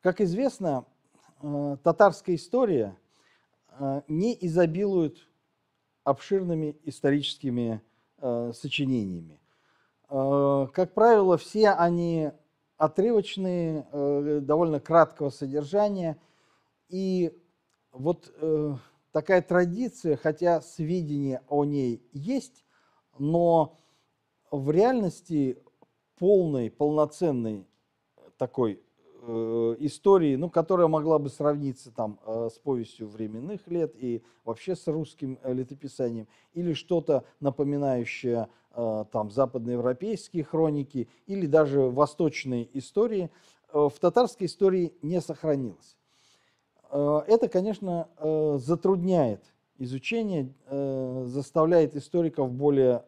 Как известно, татарская история не изобилует обширными историческими сочинениями. Как правило, все они отрывочные, довольно краткого содержания. И вот такая традиция, хотя сведения о ней есть, но в реальности полноценной такой истории, ну, которая могла бы сравниться там с повестью временных лет и вообще с русским летописанием, или что-то напоминающее там западноевропейские хроники, или даже восточные истории, в татарской истории не сохранилось. Это, конечно, затрудняет изучение, заставляет историков более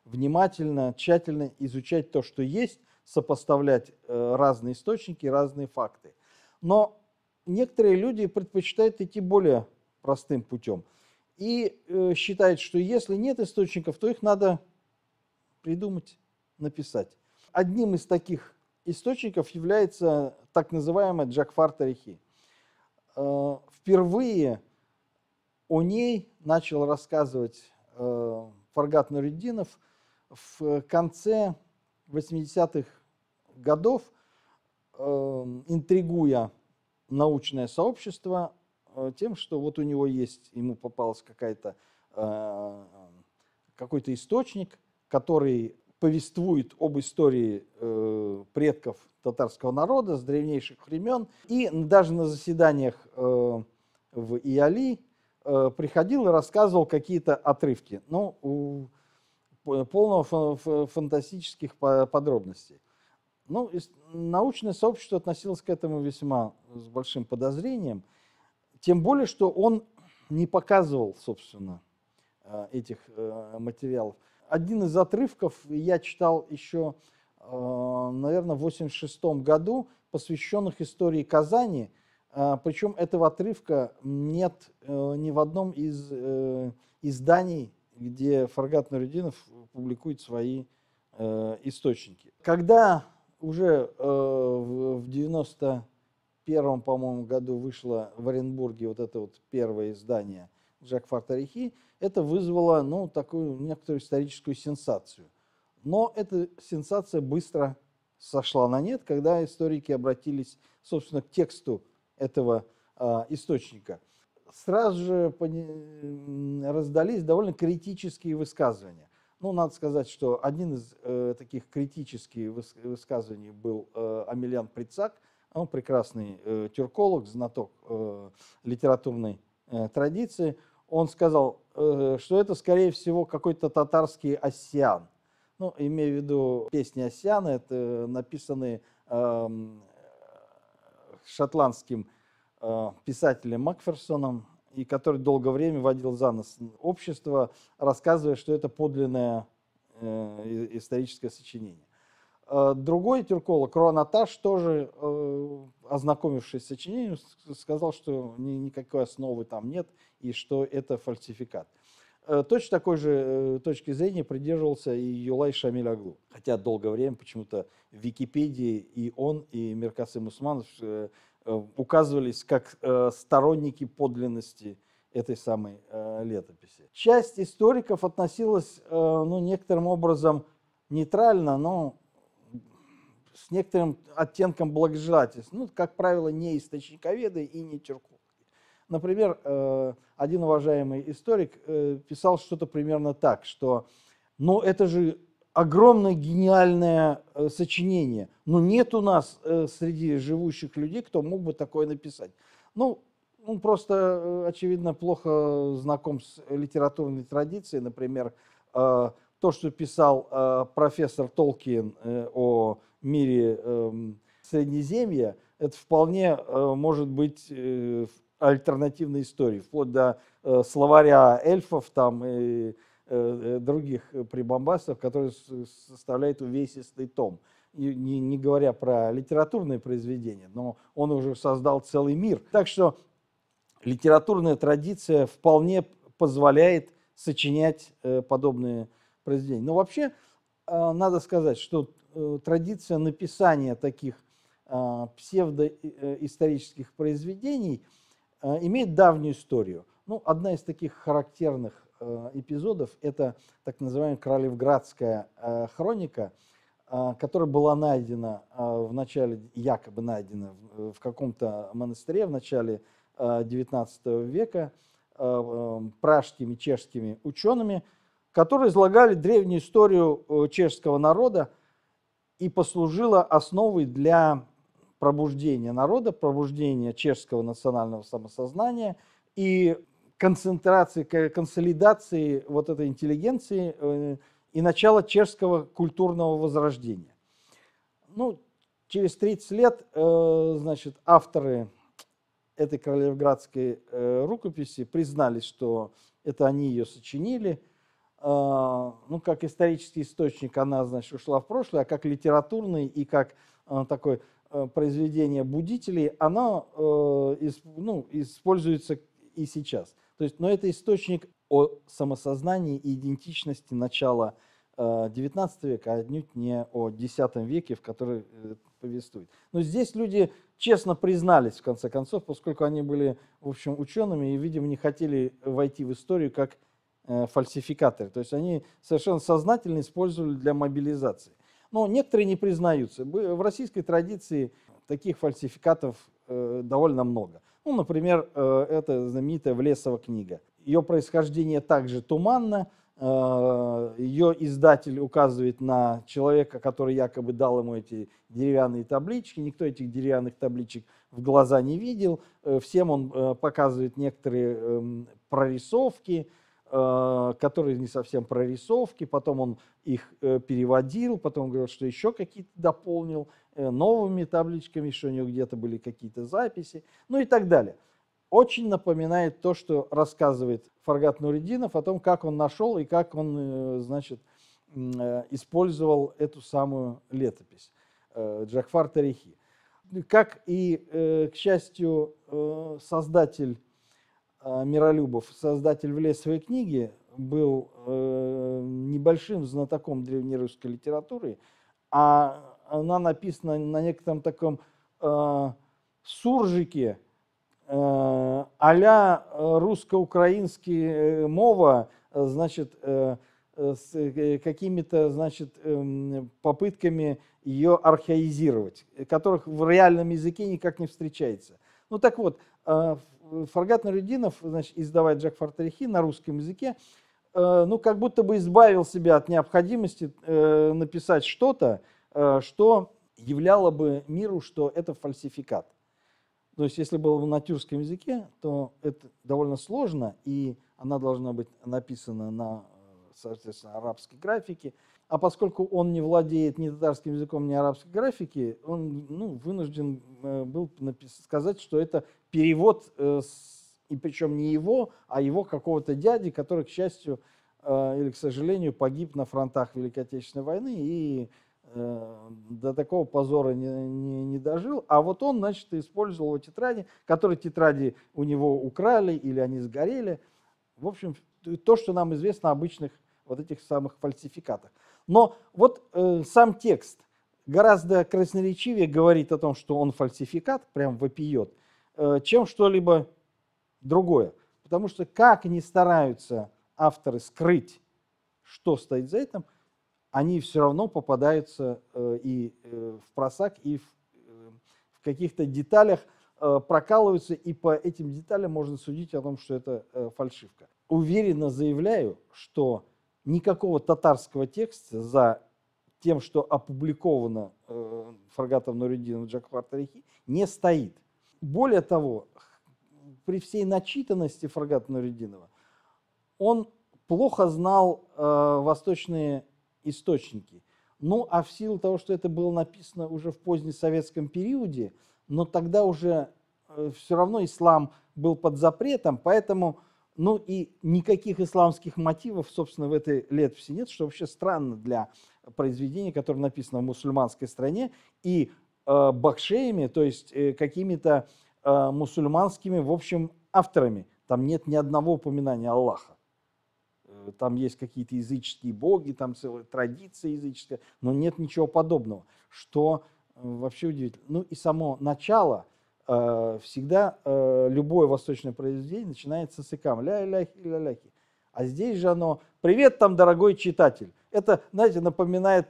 внимательно, тщательно изучать то, что есть, сопоставлять разные источники, разные факты. Но некоторые люди предпочитают идти более простым путем и считают, что если нет источников, то их надо придумать, написать. Одним из таких источников является так называемая Джафар Тарихи. Впервые о ней начал рассказывать Фаргат Нуриддинов в конце 80-х годов, интригуя научное сообщество тем, что вот у него есть, ему попался какой-то источник, который повествует об истории предков татарского народа с древнейших времен. И даже на заседаниях в Иали приходил и рассказывал какие-то отрывки. Ну, полного фантастических подробностей. Ну, научное сообщество относилось к этому весьма с большим подозрением, тем более, что он не показывал, собственно, этих материалов. Один из отрывков я читал еще, наверное, в 1986 году, посвященных истории Казани, причем этого отрывка нет ни в одном из изданий, где Фаргат Нуриддинов публикует свои источники. Когда уже в 91-м, по-моему, году вышло в Оренбурге вот это вот первое издание Джафар Тарихи, это вызвало, ну, такую некоторую историческую сенсацию. Но эта сенсация быстро сошла на нет, когда историки обратились, собственно, к тексту этого источника. Сразу же раздались довольно критические высказывания. Ну, надо сказать, что один из таких критических высказываний был Амелян Прицак, он прекрасный тюрколог, знаток литературной традиции. Он сказал, что это, скорее всего, какой-то татарский оссиан. Ну, имея в виду песни оссиана, это написанные шотландским писателем Макферсоном, и который долгое время водил за нос общество, рассказывая, что это подлинное историческое сочинение. Другой тюрколог, Руан Аташ, тоже, ознакомившись с сочинением, сказал, что никакой основы там нет и что это фальсификат. Точно такой же точки зрения придерживался и Юлай Шамиль Оглу. Хотя долгое время почему-то в Википедии и он, и Миркасым Усманов указывались как сторонники подлинности этой самой летописи. Часть историков относилась, ну, некоторым образом нейтрально, но с некоторым оттенком благожелательства. Ну, как правило, не источниковеды и не тюркологи. Например, один уважаемый историк писал что-то примерно так, что, ну, это же огромное гениальное сочинение, но нет у нас среди живущих людей, кто мог бы такое написать. Ну, он просто, очевидно, плохо знаком с литературной традицией. Например, то, что писал профессор Толкиен о мире Среднеземья, это вполне может быть альтернативной историей, вплоть до словаря эльфов там и других прибамбасов, которые составляют увесистый том. И не говоря про литературные произведения, но он уже создал целый мир. Так что литературная традиция вполне позволяет сочинять подобные произведения. Но вообще надо сказать, что традиция написания таких псевдоисторических произведений имеет давнюю историю. Ну, одна из таких характерных эпизодов – это так называемая Королевградская хроника, которая была найдена в начале, якобы найдена в каком-то монастыре в начале XIX века пражскими чешскими учеными, которые излагали древнюю историю чешского народа и послужила основой для пробуждения народа, пробуждения чешского национального самосознания и концентрации, консолидации вот этой интеллигенции и начала чешского культурного возрождения. Ну, через 30 лет, значит, авторы этой королевградской рукописи признались, что это они ее сочинили. Ну, как исторический источник она, значит, ушла в прошлое, а как литературный и как такое произведение будителей, она используется и сейчас. То есть, но это источник о самосознании и идентичности начала XIX века, а отнюдь не о X веке, в который повествует. Но здесь люди честно признались, в конце концов, поскольку они были, в общем, учеными и, видимо, не хотели войти в историю как фальсификаторы. То есть они совершенно сознательно использовали для мобилизации. Но некоторые не признаются. В российской традиции таких фальсификатов довольно много. Ну, например, это знаменитая Влесова книга. Ее происхождение также туманно. Ее издатель указывает на человека, который якобы дал ему эти деревянные таблички. Никто этих деревянных табличек в глаза не видел. Всем он показывает некоторые прорисовки, которые не совсем прорисовки. Потом он их переводил, потом говорил, что еще какие-то дополнил новыми табличками, что у него где-то были какие-то записи, ну и так далее. Очень напоминает то, что рассказывает Фаргат Нуридинов о том, как он нашел и как он, значит, использовал эту самую летопись Джафар Тарихи. Как и, к счастью, создатель Миролюбов, создатель Влесовой книги, был небольшим знатоком древнерусской литературы, а она написана на некотором таком суржике, а-ля русско-украинский мова, значит, с какими-то, значит, попытками ее архаизировать, которых в реальном языке никак не встречается. Ну так вот, Фаргат Нуридинов, значит, издавая Джафар Тарихи на русском языке, ну как будто бы избавил себя от необходимости написать что-то, что являло бы миру, что это фальсификат. То есть, если было бы на тюркском языке, то это довольно сложно, и она должна быть написана на, соответственно, арабской графике. А поскольку он не владеет ни татарским языком, ни арабской графикой, он вынужден был сказать, что это перевод, и причем не его, а его какого-то дяди, который, к счастью или к сожалению, погиб на фронтах Великой Отечественной войны и до такого позора не дожил. А вот он, значит, использовал его тетради, которые тетради у него украли или они сгорели. В общем, то, что нам известно о обычных вот этих самых фальсификатах. Но вот сам текст гораздо красноречивее говорит о том, что он фальсификат, прям вопиет, чем что-либо другое. Потому что как ни стараются авторы скрыть, что стоит за этим, они все равно попадаются и в просак, и в каких-то деталях прокалываются, и по этим деталям можно судить о том, что это фальшивка. Уверенно заявляю, что никакого татарского текста за тем, что опубликовано Фаргатом Нуридиновым Джафар Тарихи, не стоит. Более того, при всей начитанности Фаргата Нуридинова, он плохо знал восточные источники. Ну, а в силу того, что это было написано уже в позднесоветском периоде, но тогда уже все равно ислам был под запретом, поэтому, ну и никаких исламских мотивов, собственно, в этой летописи нет, что вообще странно для произведения, которое написано в мусульманской стране, и бахшеями, то есть какими-то мусульманскими, в общем, авторами. Там нет ни одного упоминания Аллаха. Там есть какие-то языческие боги, там целая традиция языческая, но нет ничего подобного, что вообще удивительно. Ну и само начало, всегда любое восточное произведение начинается с икам. Ля-ляхи, ля-ляхи. А здесь же оно «Привет там, дорогой читатель». Это, знаете, напоминает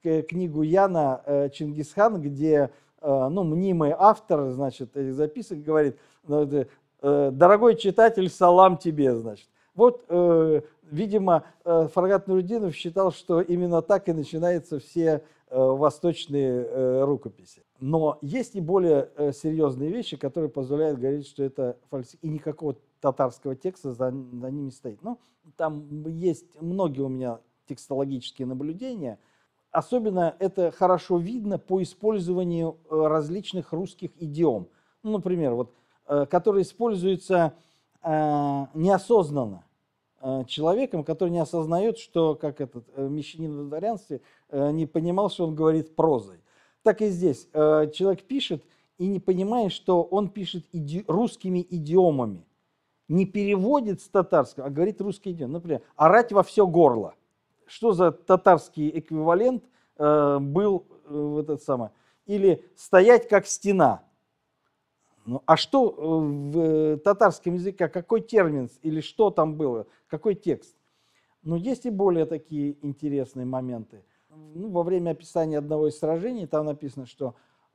книгу Яна Чингисхан, где ну, мнимый автор, значит, этих записок говорит: «Дорогой читатель, салам тебе», значит. Вот, видимо, Фаргат Нурудинов считал, что именно так и начинаются все восточные рукописи. Но есть и более серьезные вещи, которые позволяют говорить, что это фальсификация, и никакого татарского текста за ними стоит. Ну, там есть многие у меня текстологические наблюдения. Особенно это хорошо видно по использованию различных русских идиом. Ну, например, вот, которые используются неосознанно человеком, который не осознает, что, как этот мещанин в дворянстве, не понимал, что он говорит прозой. Так и здесь. Человек пишет и не понимает, что он пишет русскими идиомами. Не переводит с татарского, а говорит русский идиом. Например, «орать во все горло». Что за татарский эквивалент был в этот самый? Или «стоять как стена». Ну, а что в татарском языке, какой термин или что там было, какой текст? Но есть и более такие интересные моменты. Ну, во время описания одного из сражений там написано, что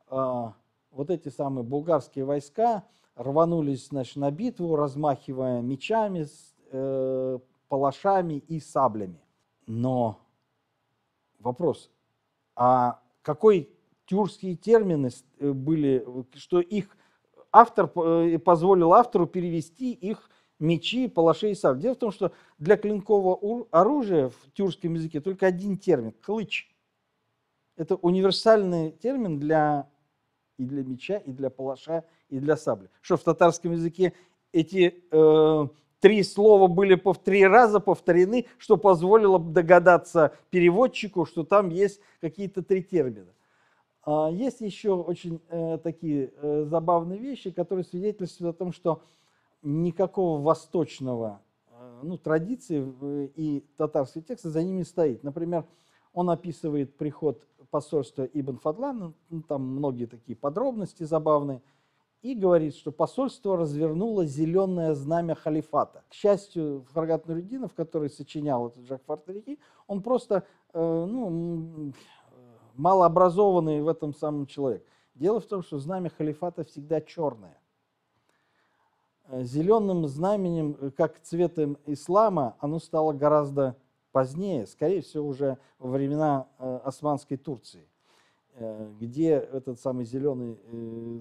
вот эти самые булгарские войска рванулись, значит, на битву, размахивая мечами, палашами и саблями. Но вопрос, а какой тюркские термины были, что их автор позволил автору перевести их мечи, палаши и сабли? Дело в том, что для клинкового оружия в тюркском языке только один термин – клыч. Это универсальный термин и для меча, и для палаша, и для сабли. Что в татарском языке эти три слова были 3 раза повторены, что позволило догадаться переводчику, что там есть какие-то 3 термина. Есть еще очень такие забавные вещи, которые свидетельствуют о том, что никакого восточного традиции и татарского текста за ними стоит. Например, он описывает приход посольства Ибн Фадлана, там многие такие подробности забавные, и говорит, что посольство развернуло зеленое знамя халифата. К счастью, Фаргат Нурудинов, который сочинял этот Джафар Тарихи, он просто малообразованный в этом самом человек. Дело в том, что знамя халифата всегда черное. Зеленым знаменем, как цветом ислама, оно стало гораздо позднее, скорее всего, уже во времена Османской Турции, где этот самый зеленый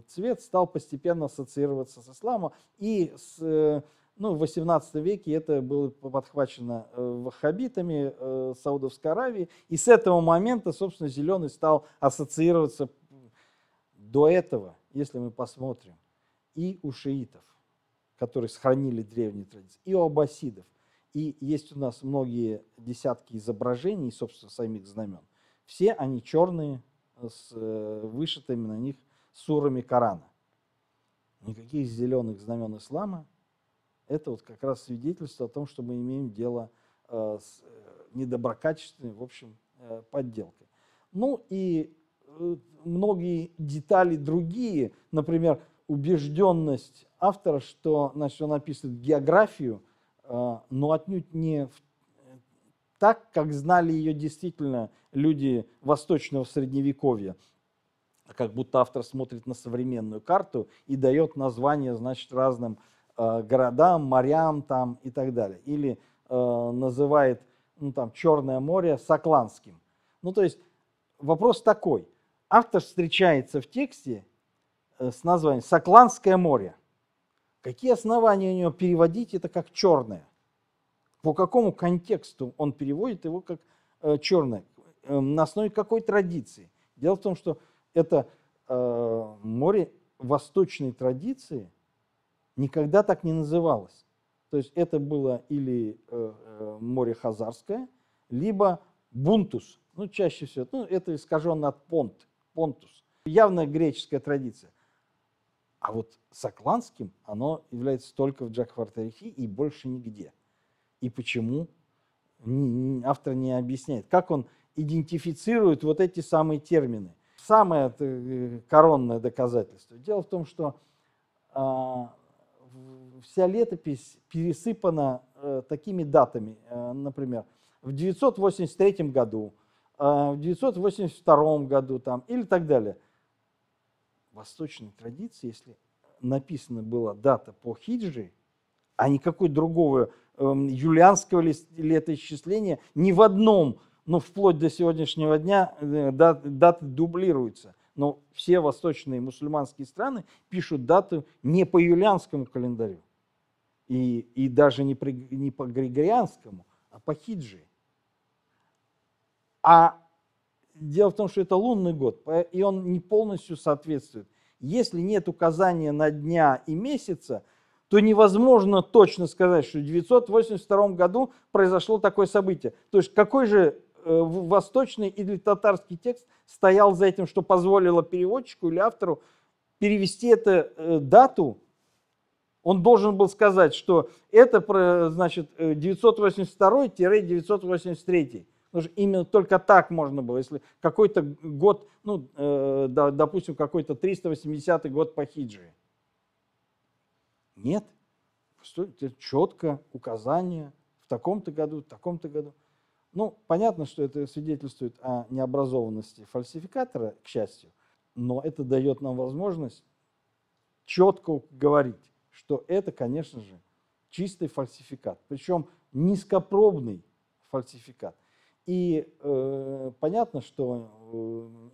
цвет стал постепенно ассоциироваться с исламом. И в XVIII веке это было подхвачено ваххабитами Саудовской Аравии. И с этого момента, собственно, зеленый стал ассоциироваться до этого, если мы посмотрим, и у шиитов, которые сохранили древние традиции, и у аббасидов. И есть у нас многие десятки изображений, собственно, самих знамен. Все они черные, с вышитыми на них сурами Корана. Никаких зеленых знамен ислама. Это вот как раз свидетельство о том, что мы имеем дело с недоброкачественной, в общем, подделкой. Ну и многие детали другие, например, убежденность автора, что, значит, он описывает географию, но отнюдь не так, как знали ее действительно люди восточного средневековья. Как будто автор смотрит на современную карту и дает название, значит, разным городам, морям там и так далее. Или называет Черное море Сокланским. Ну, то есть вопрос такой. Автор встречается в тексте с названием «Сокланское море». Какие основания у него переводить это как «черное»? По какому контексту он переводит его как «черное»? На основе какой традиции? Дело в том, что это море восточной традиции никогда так не называлось. То есть это было или море Хазарское, либо Бунтус. Ну, чаще всего. Ну, это искаженно от Понтус. Явно греческая традиция. А вот сокланским оно является только в Джафар Тарихи и больше нигде. И почему? Автор не объясняет. Как он идентифицирует вот эти самые термины. самое коронное доказательство. Дело в том, что вся летопись пересыпана такими датами. Например, в 983 году, в 982 году там, или так далее. В восточной традиции, если написана была дата по хиджре, а никакой другого юлианского летоисчисления ни в одном, ну, вплоть до сегодняшнего дня, даты дублируются. Но все восточные мусульманские страны пишут дату не по юлианскому календарю. И даже не по григорианскому, а по хиджре. А дело в том, что это лунный год, и он не полностью соответствует. Если нет указания на дня и месяца, то невозможно точно сказать, что в 982 году произошло такое событие. То есть какой же восточный или татарский текст стоял за этим, что позволило переводчику или автору перевести эту дату? Он должен был сказать, что это, значит, 982-983. Потому что именно только так можно было, если какой-то год, ну, допустим, какой-то 380 год по хиджре. Нет. Четко указание в таком-то году, в таком-то году. Ну, понятно, что это свидетельствует о необразованности фальсификатора, к счастью, но это дает нам возможность четко говорить, что это, конечно же, чистый фальсификат, причем низкопробный фальсификат. И понятно, что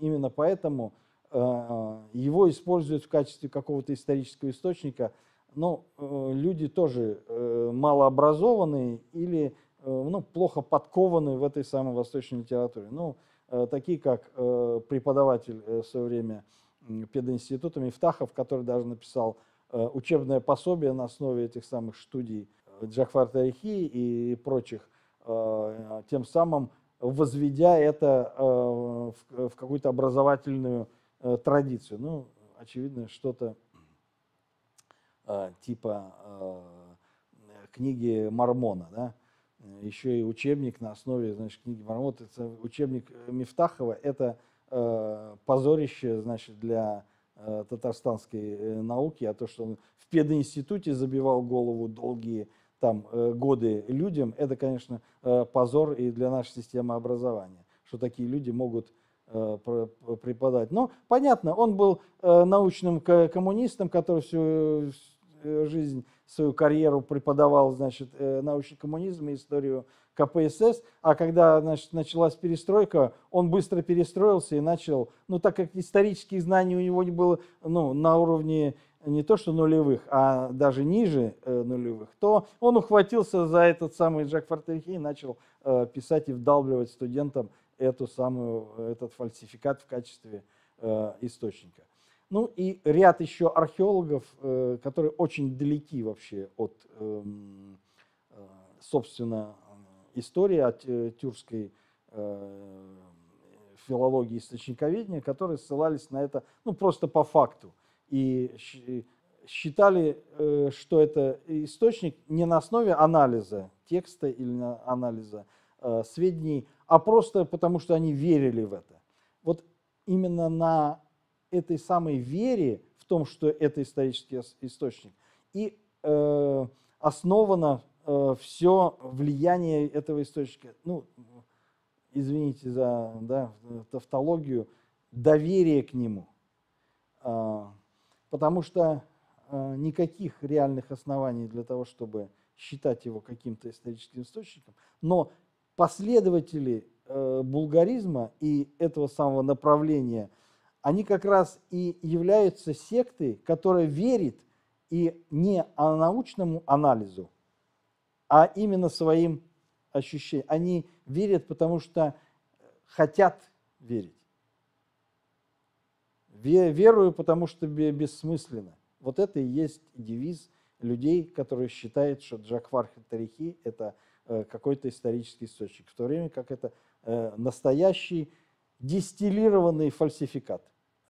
именно поэтому его используют в качестве какого-то исторического источника, но люди тоже малообразованные или плохо подкованные в этой самой восточной литературе. Ну, такие как преподаватель в свое время пединститута Мифтахов, который даже написал учебное пособие на основе этих самых студий Джафар Тарихи и прочих, тем самым возведя это в какую-то образовательную традицию. Ну, очевидно, что-то типа книги Мормона, да? Еще и учебник на основе, значит, книги Мормона. Это учебник Мифтахова, это позорище, значит, для татарстанской науки, а то, что он в пединституте забивал голову долгие там годы людям, это, конечно, позор и для нашей системы образования, что такие люди могут преподавать. Но понятно, он был научным коммунистом, который всю жизнь, свою карьеру преподавал, значит, научный коммунизм и историю КПСС, а когда, значит, началась перестройка, он быстро перестроился и начал, ну, так как исторических знаний у него не было, ну, на уровне не то что нулевых, а даже ниже нулевых, то он ухватился за этот самый Джафар Тарихи и начал писать и вдалбливать студентам этот фальсификат в качестве источника. Ну и ряд еще археологов, которые очень далеки вообще от, собственно, истории, от тюркской филологии и источниковедения, которые ссылались на это, ну, просто по факту. И считали, что это источник не на основе анализа текста или на анализа сведений, а просто потому, что они верили в это. Вот именно на этой самой вере в том, что это исторический источник, и основано все влияние этого источника, ну, извините за тавтологию, доверие к нему. Потому что никаких реальных оснований для того, чтобы считать его каким-то историческим источником, но последователи булгаризма и этого самого направления, они как раз и являются сектой, которая верит и не научному анализу, а именно своим ощущениям. Они верят, потому что хотят верить. Верую, потому что бессмысленно. Вот это и есть девиз людей, которые считают, что Джафар Тарихи – это какой-то исторический источник, в то время как это настоящий дистиллированный фальсификат.